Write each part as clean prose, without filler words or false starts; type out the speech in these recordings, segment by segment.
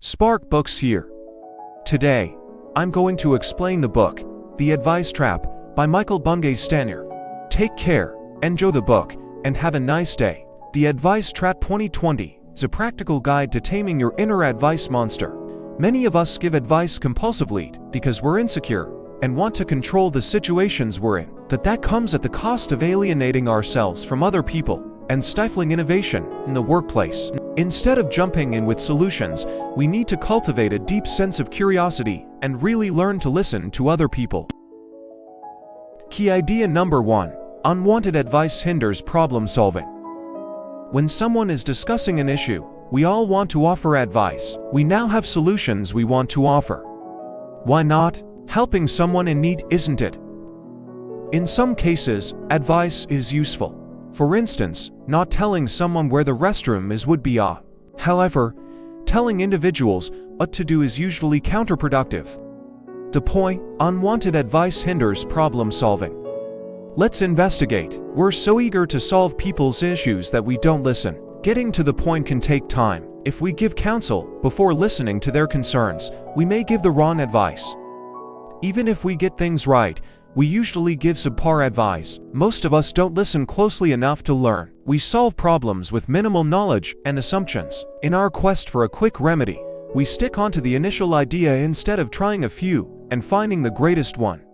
Spark Books here. Today, I'm going to explain the book, The Advice Trap, by Bungay Stanier. Take care, enjoy the book, and have a nice day. The Advice Trap 2020 is a practical guide to taming your inner advice monster. Many of us give advice compulsively because we're insecure and want to control the situations we're in, but that comes at the cost of alienating ourselves from other people and stifling innovation in the workplace. Instead of jumping in with solutions, we need to cultivate a deep sense of curiosity and really learn to listen to other people. Key idea number 1. Unwanted advice hinders problem solving. When someone is discussing an issue, we all want to offer advice. We now have solutions we want to offer. Why not? Helping someone in need, isn't it? In some cases, advice is useful. For instance, not telling someone where the restroom is would be odd. However, telling individuals what to do is usually counterproductive. The point: unwanted advice hinders problem solving. Let's investigate. We're so eager to solve people's issues that we don't listen. Getting to the point can take time. If we give counsel before listening to their concerns, we may give the wrong advice. Even if we get things right, we usually give subpar advice. Most of us don't listen closely enough to learn. We solve problems with minimal knowledge and assumptions. In our quest for a quick remedy, we stick onto the initial idea instead of trying a few and finding the greatest one.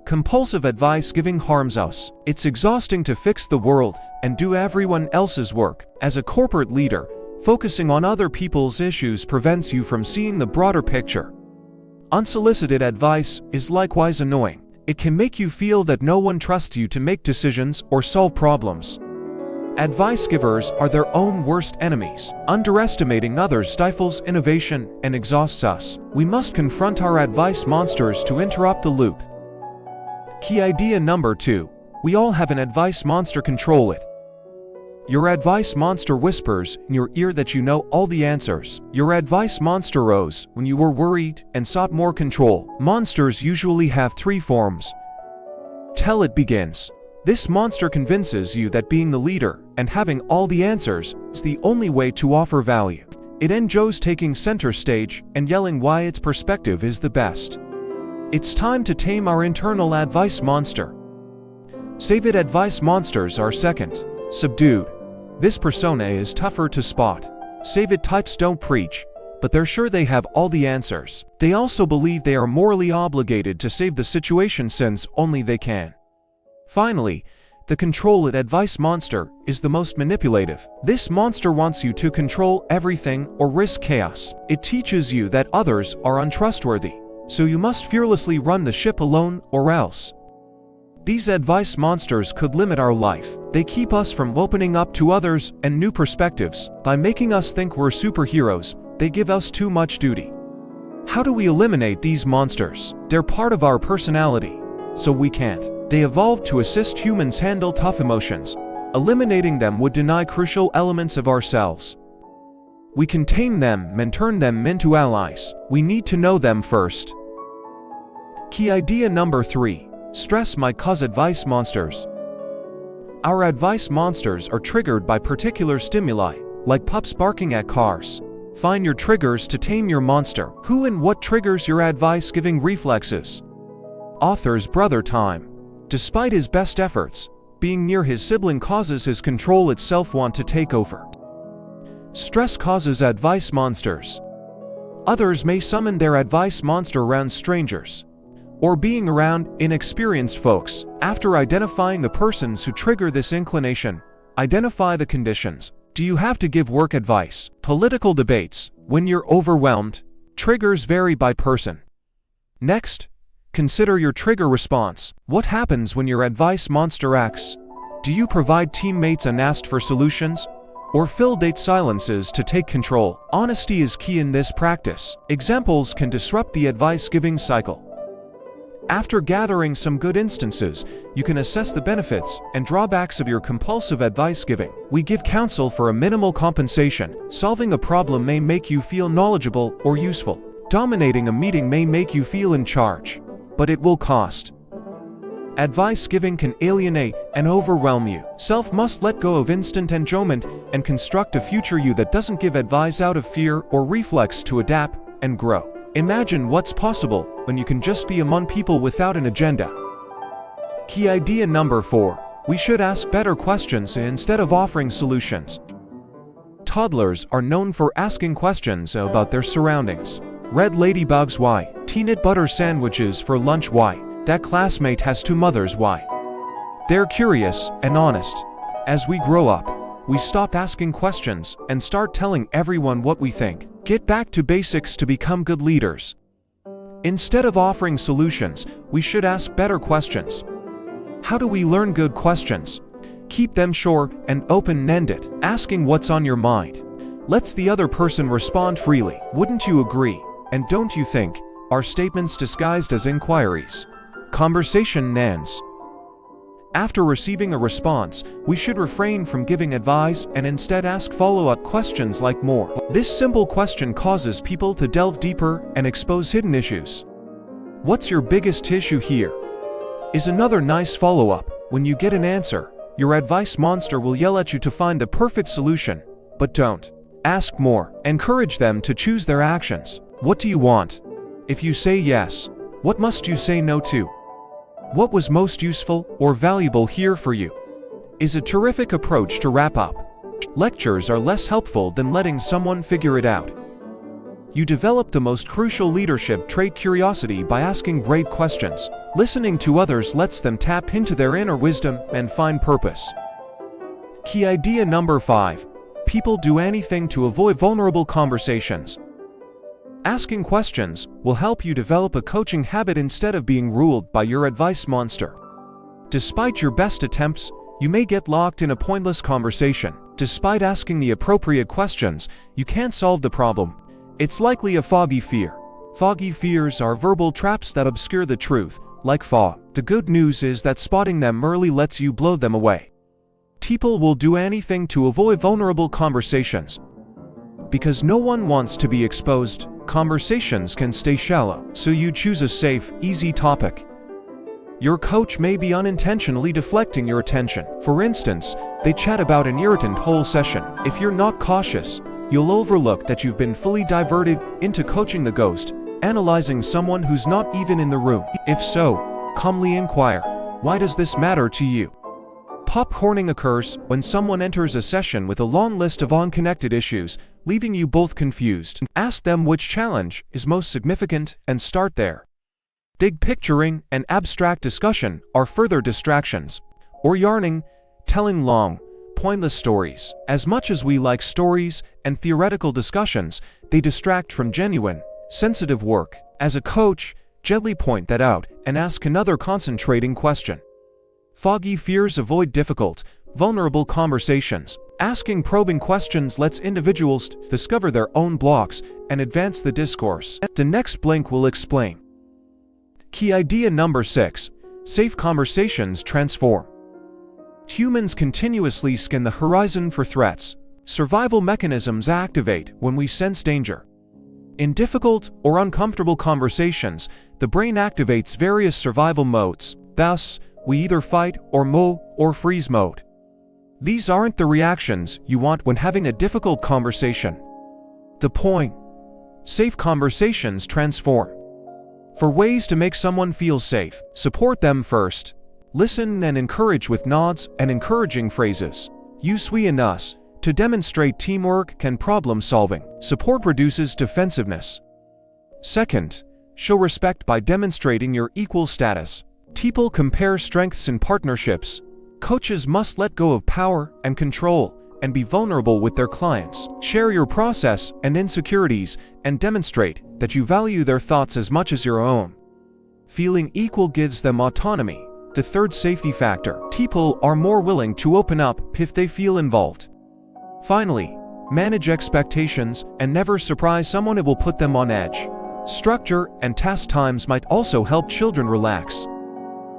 Compulsive advice giving harms us. It's exhausting to fix the world and do everyone else's work. As a corporate leader, focusing on other people's issues prevents you from seeing the broader picture. Unsolicited advice is likewise annoying. It can make you feel that no one trusts you to make decisions or solve problems. Advice givers are their own worst enemies. Underestimating others stifles innovation and exhausts us. We must confront our advice monsters to interrupt the loop. Key idea number 2. We all have an advice monster. Control it. Your advice monster whispers in your ear that you know all the answers. Your advice monster rose when you were worried and sought more control. Monsters usually have 3 forms. Till it begins. This monster convinces you that being the leader and having all the answers is the only way to offer value. It enjoys taking center stage and yelling why its perspective is the best. It's time to tame our internal advice monster. Save it advice monsters are second. Subdued. This persona is tougher to spot. Save it types don't preach, but they're sure they have all the answers. They also believe they are morally obligated to save the situation since only they can. Finally, the control it advice monster is the most manipulative. This monster wants you to control everything or risk chaos. It teaches you that others are untrustworthy, so you must fearlessly run the ship alone or else. These advice monsters could limit our life. They keep us from opening up to others and new perspectives. By making us think we're superheroes, they give us too much duty. How do we eliminate these monsters? They're part of our personality, so we can't. They evolved to assist humans handle tough emotions. Eliminating them would deny crucial elements of ourselves. We can tame them and turn them into allies. We need to know them first. Key idea number 3. Stress might cause advice monsters. Our advice monsters are triggered by particular stimuli, like pups barking at cars. Find your triggers to tame your monster. Who and what triggers your advice-giving reflexes? Author's brother Time. Despite his best efforts, being near his sibling causes his control itself want to take over. Stress causes advice monsters. Others may summon their advice monster around strangers, or being around inexperienced folks. After identifying the persons who trigger this inclination, identify the conditions. Do you have to give work advice? Political debates. When you're overwhelmed, triggers vary by person. Next, consider your trigger response. What happens when your advice monster acts? Do you provide teammates unasked for solutions, or fill date silences to take control? Honesty is key in this practice. Examples can disrupt the advice-giving cycle. After gathering some good instances, you can assess the benefits and drawbacks of your compulsive advice giving. We give counsel for a minimal compensation. Solving a problem may make you feel knowledgeable or useful. Dominating a meeting may make you feel in charge, but it will cost. Advice giving can alienate and overwhelm you. Self must let go of instant enjoyment and construct a future you that doesn't give advice out of fear or reflex to adapt and grow. Imagine what's possible when you can just be among people without an agenda. Key idea number 4. We should ask better questions instead of offering solutions. Toddlers are known for asking questions about their surroundings. Red ladybugs why? Peanut butter sandwiches for lunch why? That classmate has 2 mothers why? They're curious and honest. As we grow up, we stop asking questions and start telling everyone what we think. Get back to basics to become good leaders. Instead of offering solutions, we should ask better questions. How do we learn good questions? Keep them short and open-ended. Asking what's on your mind lets the other person respond freely. Wouldn't you agree? And don't you think? Are statements disguised as inquiries? Conversation ends. After receiving a response, we should refrain from giving advice and instead ask follow-up questions like more. This simple question causes people to delve deeper and expose hidden issues. What's your biggest issue here? Is another nice follow-up. When you get an answer, your advice monster will yell at you to find the perfect solution. But don't. Ask more. Encourage them to choose their actions. What do you want? If you say yes, what must you say no to? What was most useful or valuable here for you? Is a terrific approach to wrap up. Lectures are less helpful than letting someone figure it out. You develop the most crucial leadership trait, curiosity, by asking great questions. Listening to others lets them tap into their inner wisdom and find purpose. Key idea number 5. People do anything to avoid vulnerable conversations. Asking questions will help you develop a coaching habit instead of being ruled by your advice monster. Despite your best attempts, you may get locked in a pointless conversation. Despite asking the appropriate questions, you can't solve the problem. It's likely a foggy fear. Foggy fears are verbal traps that obscure the truth, like fog. The good news is that spotting them early lets you blow them away. People will do anything to avoid vulnerable conversations. Because no one wants to be exposed, conversations can stay shallow, so you choose a safe, easy topic. Your coach may be unintentionally deflecting your attention. For instance, they chat about an irritant whole session. If you're not cautious, you'll overlook that you've been fully diverted into coaching the ghost, analyzing someone who's not even in the room. If so, calmly inquire, why does this matter to you? Popcorning occurs when someone enters a session with a long list of unconnected issues, leaving you both confused. Ask them which challenge is most significant and start there. Big picturing and abstract discussion are further distractions. Or yarning, telling long, pointless stories. As much as we like stories and theoretical discussions, they distract from genuine, sensitive work. As a coach, gently point that out and ask another concentrating question. Foggy fears avoid difficult, vulnerable conversations. Asking probing questions lets individuals discover their own blocks and advance the discourse. The next blink will explain. Key idea number 6. Safe conversations transform. Humans continuously scan the horizon for threats. Survival mechanisms activate when we sense danger. In difficult or uncomfortable conversations, the brain activates various survival modes. Thus, we either fight or freeze mode. These aren't the reactions you want when having a difficult conversation. The point: safe conversations transform. For ways to make someone feel safe, support them first. Listen and encourage with nods and encouraging phrases. Use we and us to demonstrate teamwork and problem solving. Support reduces defensiveness. Second, show respect by demonstrating your equal status. People compare strengths in partnerships. Coaches must let go of power and control and be vulnerable with their clients. Share your process and insecurities and demonstrate that you value their thoughts as much as your own. Feeling equal gives them autonomy. The third safety factor: people are more willing to open up if they feel involved. Finally, manage expectations and never surprise someone. It will put them on edge. Structure and task times might also help children relax.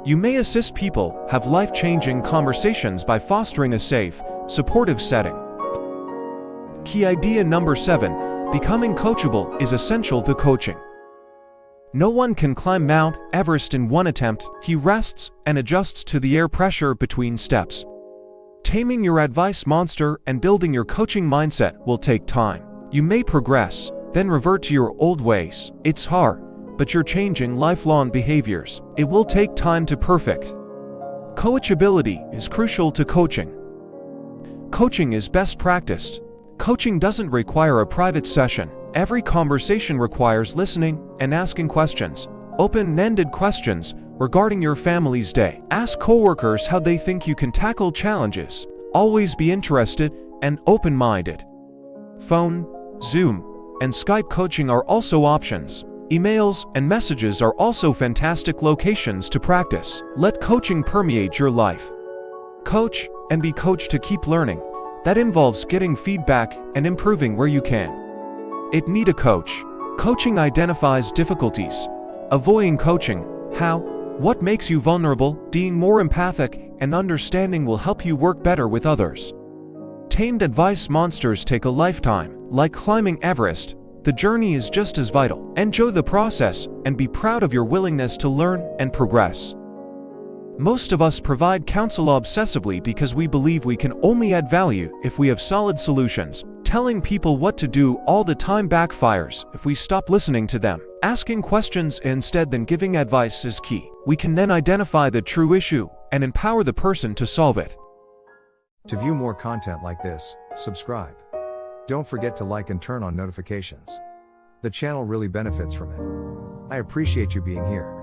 You may assist people have life-changing conversations by fostering a safe, supportive setting. Key idea number 7. Becoming coachable is essential to coaching. No one can climb Mount Everest in one attempt. He rests and adjusts to the air pressure between steps. Taming your advice monster and building your coaching mindset will take time. You may progress, then revert to your old ways. It's hard, but you're changing lifelong behaviors. It will take time to perfect. Coachability is crucial to coaching. Coaching is best practiced. Coaching doesn't require a private session. Every conversation requires listening and asking questions. Open-ended questions regarding your family's day. Ask coworkers how they think you can tackle challenges. Always be interested and open-minded. Phone, Zoom, and Skype coaching are also options. Emails and messages are also fantastic locations to practice. Let coaching permeate your life. Coach and be coached to keep learning. That involves getting feedback and improving where you can. It need a coach. Coaching identifies difficulties. Avoiding coaching, how? What makes you vulnerable? Being more empathic and understanding will help you work better with others. Tamed advice monsters take a lifetime. Like climbing Everest, the journey is just as vital. Enjoy the process and be proud of your willingness to learn and progress. Most of us provide counsel obsessively because we believe we can only add value if we have solid solutions. Telling people what to do all the time backfires if we stop listening to them. Asking questions instead than giving advice is key. We can then identify the true issue and empower the person to solve it. To view more content like this, subscribe. Don't forget to like and turn on notifications. The channel really benefits from it. I appreciate you being here.